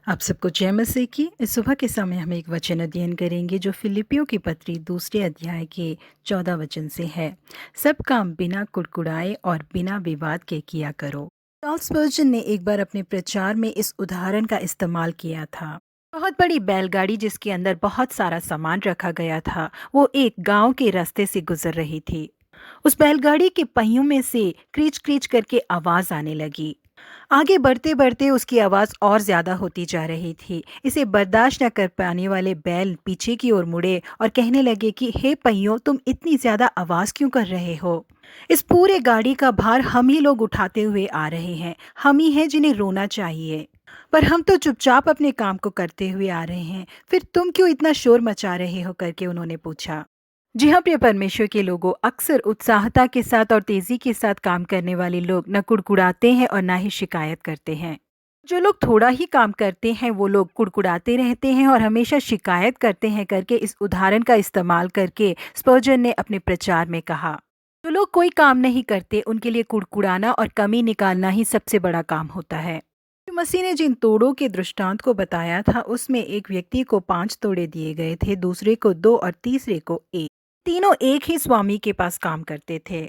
आप सबको जय मसीह की। इस सुबह के समय हम एक वचन अध्ययन करेंगे जो फिलिपियों की पत्री दूसरे अध्याय के 14 वचन से है। सब काम बिना कुड़कुड़ाए और बिना विवाद के किया करो। चार्ल्स स्पर्जन ने एक बार अपने प्रचार में इस उदाहरण का इस्तेमाल किया था। बहुत बड़ी बैलगाड़ी जिसके अंदर बहुत सारा सामान रखा गया था, वो एक गांव के रास्ते से गुजर रही थी। उस बैलगाड़ी के पहियों में से क्रीच क्रीच करके आवाज आने लगी। आगे बढ़ते बढ़ते उसकी आवाज और ज्यादा होती जा रही थी। इसे बर्दाश्त न कर पाने वाले बैल पीछे की ओर मुड़े और कहने लगे कि हे पहियों, तुम इतनी ज्यादा आवाज क्यों कर रहे हो? इस पूरे गाड़ी का भार हम ही लोग उठाते हुए आ रहे हैं। हम ही हैं जिन्हें रोना चाहिए, पर हम तो चुपचाप अपने काम को करते हुए आ रहे हैं। फिर तुम क्यों इतना शोर मचा रहे हो? करके उन्होंने पूछा। जी हाँ, प्रिय परमेश्वर के लोगों, अक्सर उत्साहता के साथ और तेजी के साथ काम करने वाले लोग न कुड़कुड़ाते हैं और ना ही शिकायत करते हैं। जो लोग थोड़ा ही काम करते हैं वो लोग कुड़कुड़ाते रहते हैं और हमेशा शिकायत करते हैं, करके इस उदाहरण का इस्तेमाल करके स्पर्जन ने अपने प्रचार में कहा। जो लोग कोई काम नहीं करते उनके लिए कुड़कुड़ाना और कमी निकालना ही सबसे बड़ा काम होता है। यीशु मसीह ने जिन तोड़ों के दृष्टांत को बताया था उसमें एक व्यक्ति को 5 तोड़े दिए गए थे, दूसरे को 2 और तीसरे को 1। तीनों एक ही स्वामी के पास काम करते थे।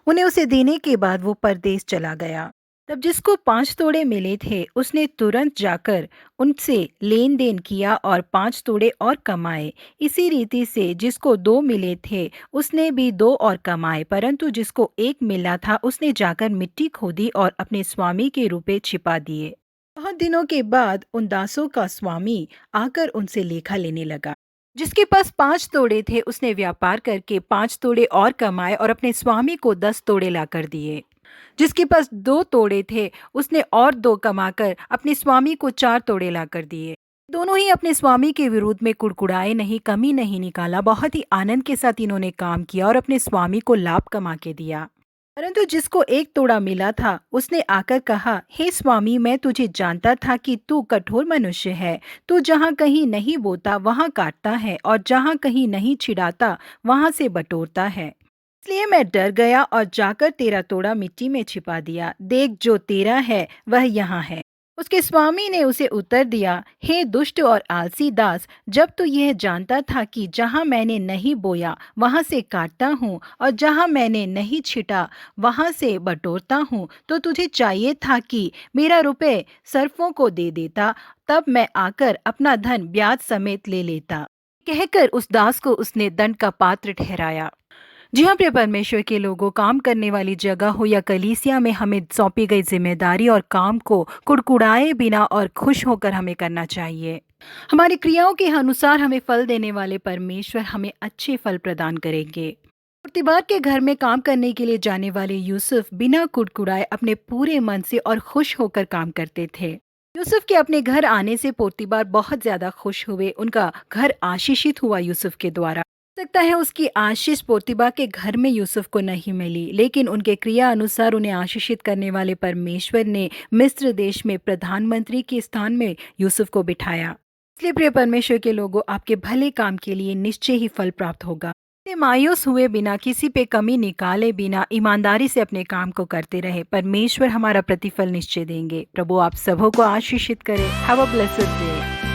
उन्हें उसे देने के बाद वो परदेश चला गया। तब जिसको 5 तोड़े मिले थे उसने तुरंत जाकर उनसे लेन देन किया और 5 तोड़े और कमाए। इसी रीति से जिसको 2 मिले थे उसने भी 2 और कमाए, परंतु जिसको 1 मिला था उसने जाकर मिट्टी खोदी और अपने स्वामी के रुपए छिपा दिए। बहुत दिनों के बाद उन दासों का स्वामी आकर उनसे लेखा लेने लगा। जिसके पास 5 तोड़े थे उसने व्यापार करके 5 तोड़े और कमाए और अपने स्वामी को 10 तोड़े लाकर दिए। जिसके पास 2 तोड़े थे उसने और 2 कमाकर अपने स्वामी को 4 तोड़े लाकर दिए। दोनों ही अपने स्वामी के विरोध में कुड़कुड़ाए नहीं, कमी नहीं निकाला। बहुत ही आनंद के साथ इन्होंने काम किया और अपने स्वामी को लाभ कमा के दिया। परंतु जिसको 1 तोड़ा मिला था उसने आकर कहा, हे स्वामी, मैं तुझे जानता था कि तू कठोर मनुष्य है। तू जहाँ कहीं नहीं बोता वहाँ काटता है और जहाँ कहीं नहीं छिड़ाता वहाँ से बटोरता है। इसलिए मैं डर गया और जाकर तेरा तोड़ा मिट्टी में छिपा दिया। देख, जो तेरा है वह यहाँ है। उसके स्वामी ने उसे उत्तर दिया, हे दुष्ट और आलसी दास, जब तू यह जानता था कि जहाँ मैंने नहीं बोया वहाँ से काटता हूँ और जहाँ मैंने नहीं छिटा वहाँ से बटोरता हूँ, तो तुझे चाहिए था कि मेरा रुपए सर्फों को दे देता, तब मैं आकर अपना धन ब्याज समेत ले लेता। कहकर उस दास को उसने दंड का पात्र ठहराया। जी हाँ, प्रिय परमेश्वर के लोगों, काम करने वाली जगह हो या कलीसिया में हमें सौंपी गई जिम्मेदारी और काम को कुड़कुड़ाए बिना और खुश होकर हमें करना चाहिए। हमारी क्रियाओं के अनुसार हमें फल देने वाले परमेश्वर हमें अच्छे फल प्रदान करेंगे। पुर्तिबार के घर में काम करने के लिए जाने वाले यूसुफ बिना कुड़कुड़ाए अपने पूरे मन से और खुश होकर काम करते थे। यूसुफ के अपने घर आने से पोर्तिबार बहुत ज्यादा खुश हुए। उनका घर आशीषित हुआ यूसुफ के द्वारा। हो सकता है उसकी आशीष पोर्तिबा के घर में यूसुफ को नहीं मिली, लेकिन उनके क्रिया अनुसार उन्हें आशीषित करने वाले परमेश्वर ने मिस्र देश में प्रधानमंत्री के स्थान में यूसुफ को बिठाया। इसलिए प्रिय परमेश्वर के लोगों, आपके भले काम के लिए निश्चय ही फल प्राप्त होगा। इसलिए मायूस हुए बिना, किसी पे कमी निकाले बिना ईमानदारी से अपने काम को करते रहे। परमेश्वर हमारा प्रतिफल निश्चय देंगे। प्रभु आप सबों को आशीषित करे। Have a blessed day.